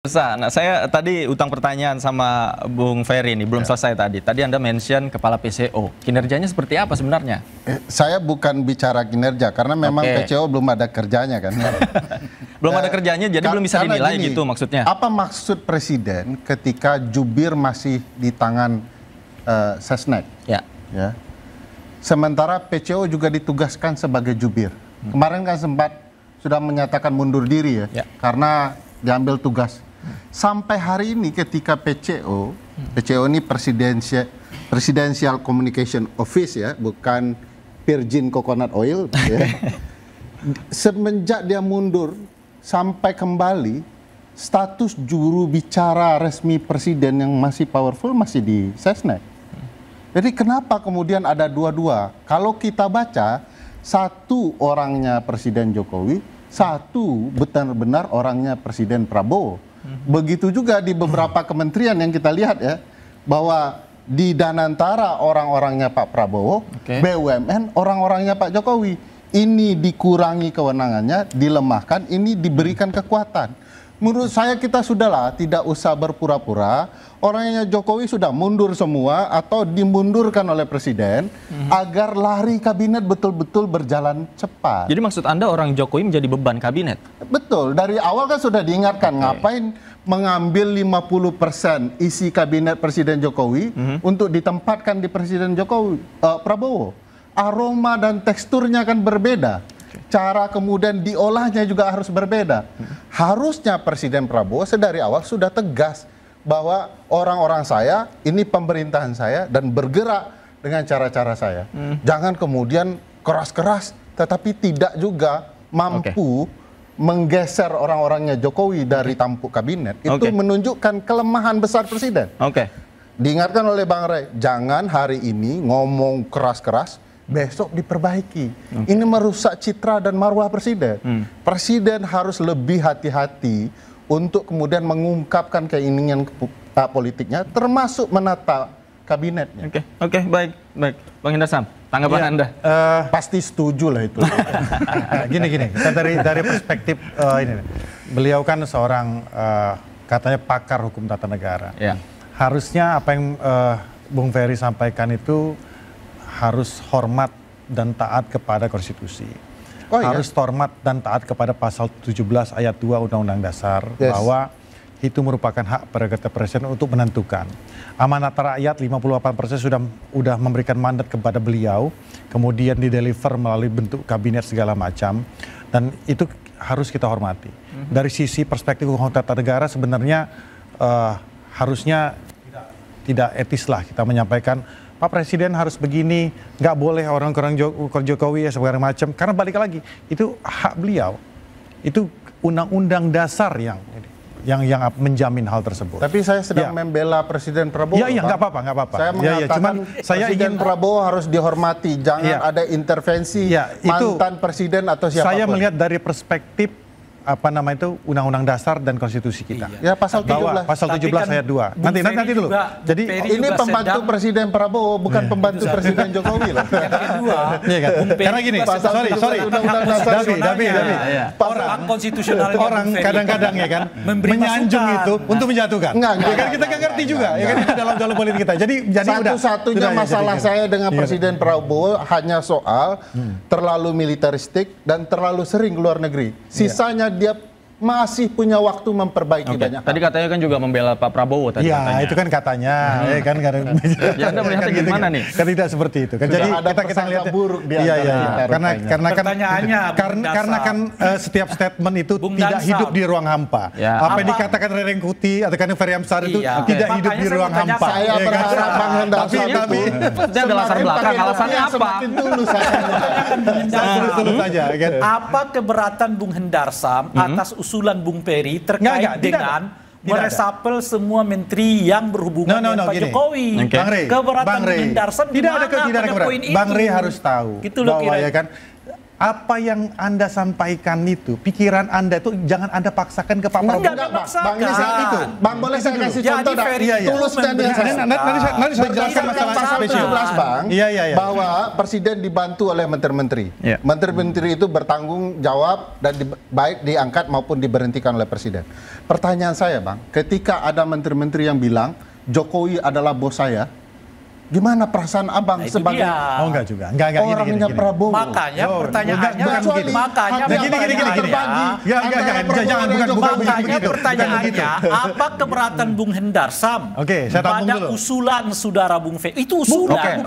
Nah, saya tadi utang pertanyaan sama Bung Ferry ini belum selesai tadi. Tadi Anda mention kepala PCO. Kinerjanya seperti apa sebenarnya? Saya bukan bicara kinerja karena memang PCO belum ada kerjanya kan. Belum ada kerjanya jadi belum bisa dinilai gini, gitu maksudnya. Apa maksud presiden ketika jubir masih di tangan Sesnek? Ya. Sementara PCO juga ditugaskan sebagai jubir. Kemarin kan sempat sudah menyatakan mundur diri ya. Karena diambil tugas. Sampai hari ini ketika PCO ini Presidential Communication Office ya, bukan Virgin Coconut Oil ya. Semenjak dia mundur sampai kembali, status juru bicara resmi presiden yang masih powerful masih di Sesnek. Jadi kenapa kemudian ada dua-dua? Kalau kita baca, satu orangnya Presiden Jokowi, satu benar-benar orangnya Presiden Prabowo. Begitu juga di beberapa kementerian yang kita lihat ya, bahwa di Danantara orang-orangnya Pak Prabowo, BUMN orang-orangnya Pak Jokowi. Ini dikurangi kewenangannya, dilemahkan, ini diberikan kekuatan. Menurut saya kita sudahlah tidak usah berpura-pura, orangnya Jokowi sudah mundur semua atau dimundurkan oleh presiden agar lari kabinet betul-betul berjalan cepat. Jadi maksud Anda orang Jokowi menjadi beban kabinet? Betul, dari awal kan sudah diingatkan ngapain mengambil 50% isi kabinet Presiden Jokowi untuk ditempatkan di Presiden Jokowi, Prabowo. Aroma dan teksturnya kan berbeda. Cara kemudian diolahnya juga harus berbeda. Harusnya Presiden Prabowo sedari awal sudah tegas bahwa orang-orang saya, ini pemerintahan saya dan bergerak dengan cara-cara saya. Jangan kemudian keras-keras tetapi tidak juga mampu menggeser orang-orangnya Jokowi dari tampuk kabinet. Itu menunjukkan kelemahan besar Presiden. Diingatkan oleh Bang Rey, jangan hari ini ngomong keras-keras, besok diperbaiki. Ini merusak citra dan marwah presiden. Presiden harus lebih hati-hati untuk kemudian mengungkapkan keinginan politiknya, termasuk menata kabinetnya. Baik. Bang Hindarsam, tanggapan Anda? Pasti setuju lah itu. Gini, kita dari perspektif ini, beliau kan seorang katanya pakar hukum tata negara. Harusnya apa yang Bung Ferry sampaikan itu harus hormat dan taat kepada konstitusi. Harus hormat dan taat kepada pasal 17 ayat 2 Undang-Undang Dasar bahwa itu merupakan hak prerogatif presiden untuk menentukan. Amanat rakyat 58% sudah memberikan mandat kepada beliau, kemudian dideliver melalui bentuk kabinet segala macam, dan itu harus kita hormati. Dari sisi perspektif hukum tata negara sebenarnya harusnya tidak etis lah kita menyampaikan Pak Presiden harus begini, nggak boleh orang-orang Jokowi ya segala macam. Karena balik lagi, itu hak beliau. Itu undang-undang dasar yang menjamin hal tersebut. Tapi saya sedang membela Presiden Prabowo. Iya, nggak apa-apa. Saya mengatakan Presiden Prabowo harus dihormati, jangan ada intervensi mantan presiden atau siapapun. Saya melihat dari perspektif Undang-Undang Dasar dan Konstitusi kita. Ya, pasal 17. Pasal 17 ayat 2. Nanti dulu. Jadi ini pembantu Presiden Prabowo, bukan pembantu Presiden Jokowi loh. Karena gini, sorry. Tapi orang konstitusional orang kadang-kadang ya kan menyanjung itu untuk menjatuhkan. Kan kita nggak ngerti juga ya kan itu dalam politik kita. Jadi satu-satunya masalah saya dengan Presiden Prabowo hanya soal terlalu militeristik dan terlalu sering ke luar negeri. Sisanya dia masih punya waktu memperbaiki banyak hal. Tadi katanya kan juga membela Pak Prabowo tadi katanya. Itu kan katanya. Ya, Anda melihatnya gimana nih? Kan tidak seperti itu. Kan jadi kita lihat buruk di karena kan setiap statement itu tidak hidup di ruang hampa. Apa yang dikatakan Rereng Kuti atau kan Ferry Amsari itu tidak hidup di ruang hampa. Saya berharap Bang Hendarsam itu ada latar belakang alasannya apa? Tulus saja. Apa keberatan Bung Hendarsam atas usulan Bung Ferry terkait dengan meresapel semua menteri yang berhubungan dengan Pak Jokowi? Keberatan Bung Hendarsam tidak ada keberatan. Bang Rey harus tahu bahwa ya kan apa yang Anda sampaikan itu, pikiran Anda itu jangan Anda paksakan ke Pak Prabowo. Enggak, Bang, ini saya itu. Bang, boleh saya kasih contoh tulus dan nanti saya jelaskan masalah pasal 17, Bang, bahwa presiden dibantu oleh menteri-menteri. Menteri-menteri itu bertanggung jawab dan baik diangkat maupun diberhentikan oleh presiden. Pertanyaan saya, Bang, ketika ada menteri-menteri yang bilang Jokowi adalah bos saya, gimana perasaan abang sebagai enggak juga, enggak orangnya Prabowo? Makanya pertanyaannya, makanya pertanyaannya, apa keberatan Bung Hendar Sam pada usulan saudara Bung Ferry? Itu usulan,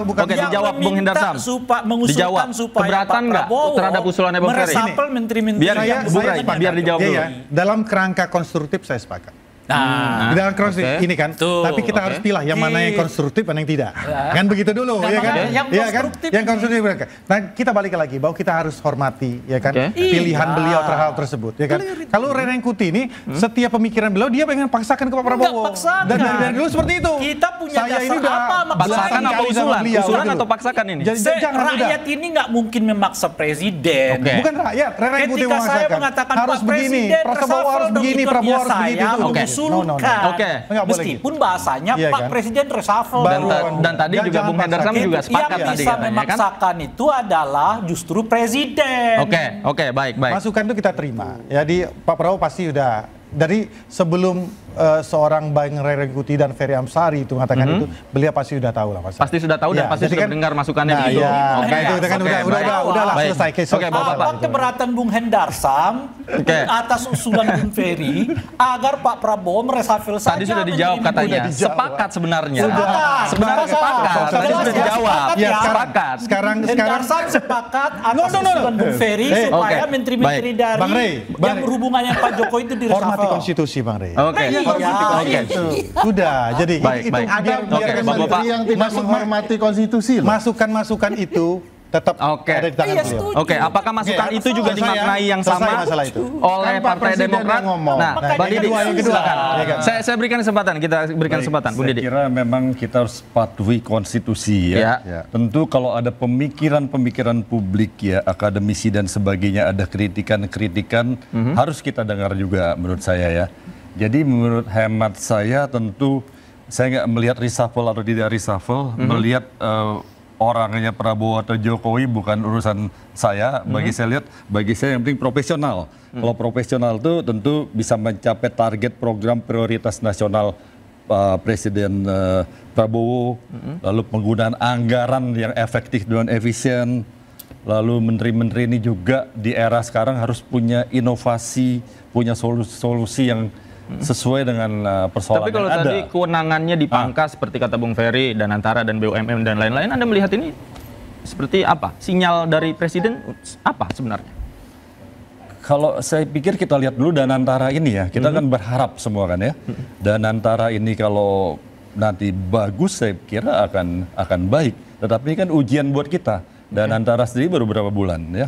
bukan dijawab Bung Hendar Sam. Mengusulkan supaya keberatan nggak terhadap usulannya Bung Ferry? Meresapel menteri-menteri yang biar dijawab dulu. Dalam kerangka konstruktif saya sepakat. Di dalam konstruktif ini kan, tapi kita harus pilih yang mana yang konstruktif dan yang tidak. Kan begitu dulu, ya kan? Yang konstruktif. Nah, kita balik lagi bahwa kita harus hormati, ya kan? Pilihan beliau terhadap tersebut, ya kan? Kalau Rena Kuti ini, setiap pemikiran beliau dia pengen paksakan ke Pak Prabowo. Dan dari dulu seperti itu. Kita punya dasar apa? Paksakan apa usulan? Usulan atau paksakan ini? Rakyat ini nggak mungkin memaksa presiden. Bukan rakyat. Rena Kuti ketika saya mengatakan harus Pak begini, Prabowo harus begini, Prabowo harus begitu. Mengusulkan. Meskipun bahasanya Pak Presiden reshuffle. Dan tadi juga Bung Hendar Sam juga sepakat tadi. Yang bisa memaksakan itu adalah justru presiden. Oke, baik. Masukan itu kita terima. Jadi Pak Prabowo pasti udah dari sebelum seorang Bang Rena Kuti dan Ferry Amsari itu mengatakan itu, beliau pasti sudah tahu lah. Pasti sudah tahu dan pasti sudah mendengar masukannya begitu. Itu kan udahlah selesai. Apa keberatan Bung Hendar Sam atas usulan Bung Ferry agar Pak Prabowo mereshuffle saja? Tadi sudah dijawab katanya. Sepakat sebenarnya. Sebenarnya sepakat. Tadi sudah dijawab. Sepakat. Sekarang Hendar Sam sepakat atas usulan Bung Ferry supaya menteri-menteri dari yang berhubungannya Pak Jokowi itu direshuffle. Hormati konstitusi, Bang Rey. Sudah, jadi baik. Ada menteri yang tidak menghormati konstitusi. Masukan-masukan itu tetap ada di tangan beliau. Apakah masukan itu juga dimaknai yang sama oleh Partai Demokrat? Nah, Bang Didi, silakan. Saya berikan kesempatan, kita berikan kesempatan, Bung Didi. Saya kira memang kita harus patuhi konstitusi ya. Tentu kalau ada pemikiran-pemikiran publik ya, akademisi dan sebagainya, ada kritikan-kritikan, harus kita dengar juga menurut saya ya. Jadi menurut hemat saya tentu saya nggak melihat reshuffle atau tidak reshuffle, melihat orangnya Prabowo atau Jokowi bukan urusan saya. Bagi saya yang penting profesional. Kalau profesional itu tentu bisa mencapai target program prioritas nasional Presiden Prabowo, lalu penggunaan anggaran yang efektif dan efisien. Lalu menteri-menteri ini juga di era sekarang harus punya inovasi, punya solusi yang sesuai dengan persoalan. Tapi kalau yang tadi ada. kewenangannya dipangkas seperti kata Bung Ferry dan Antara dan BUMN dan lain-lain, Anda melihat ini seperti apa? Sinyal dari Presiden apa sebenarnya? Kalau saya pikir kita lihat dulu Danantara ini ya, kita kan berharap semua kan ya. Danantara ini kalau nanti bagus saya kira akan baik. Tetapi ini kan ujian buat kita. Danantara sendiri baru beberapa bulan ya.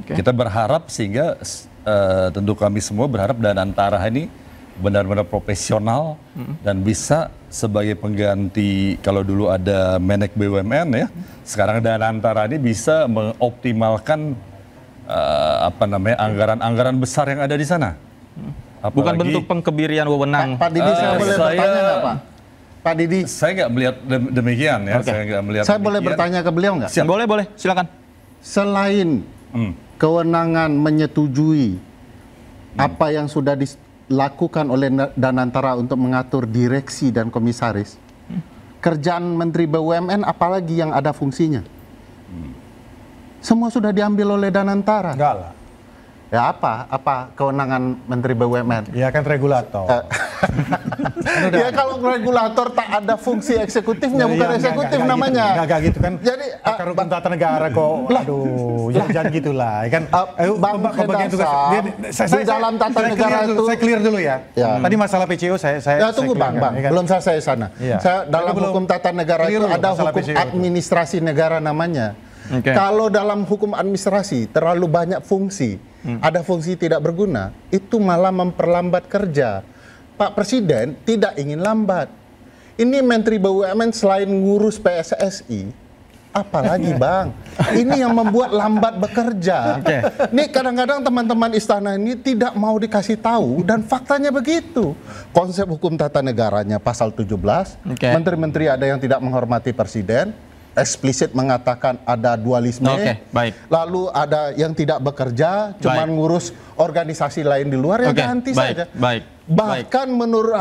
Kita berharap sehingga tentu kami semua berharap Danantara ini benar-benar profesional dan bisa sebagai pengganti kalau dulu ada Menek BUMN ya. Sekarang Danantara ini bisa mengoptimalkan anggaran-anggaran besar yang ada di sana. Bukan bentuk pengkebirian wewenang. Pak Didi, saya boleh bertanya nggak, Pak? Pak Didi, saya nggak melihat demikian ya. Saya boleh bertanya ke beliau nggak? Boleh, silakan. Selain kewenangan menyetujui apa yang sudah dilakukan oleh Danantara untuk mengatur direksi dan komisaris, kerjaan Menteri BUMN apalagi yang ada fungsinya? Semua sudah diambil oleh Danantara. Enggak lah. Ya apa kewenangan Menteri BUMN? Ya kan regulator. Ya kalau regulator tak ada fungsi eksekutifnya, bukan eksekutif namanya. Enggak gitu kan. Jadi pakar hukum tata negara kok. Aduh, jangan gitulah. Kan Bang Hendar di dalam tata negara itu saya clear dulu ya. Tadi masalah PCO saya tunggu Bang, belum selesai sana. Dalam hukum tata negara itu ada hukum administrasi negara namanya. Kalau dalam hukum administrasi terlalu banyak fungsi, ada fungsi tidak berguna, itu malah memperlambat kerja. Pak Presiden tidak ingin lambat. Ini Menteri BUMN selain ngurus PSSI, Apalagi Bang, ini yang membuat lambat bekerja. Nih kadang-kadang teman-teman istana ini tidak mau dikasih tahu dan faktanya begitu. Konsep hukum tata negaranya pasal 17, menteri-menteri ada yang tidak menghormati presiden, eksplisit mengatakan ada dualisme. Lalu ada yang tidak bekerja, cuma ngurus organisasi lain di luar, ya ganti saja. Bahkan menurut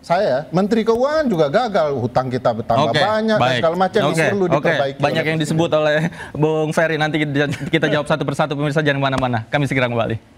saya, Menteri Keuangan juga gagal, hutang kita bertambah banyak dan segala macam perlu diperbaiki. Banyak yang disebut oleh Bung Ferry, nanti kita jawab satu persatu, pemirsa jangan kemana-mana, kami segera kembali.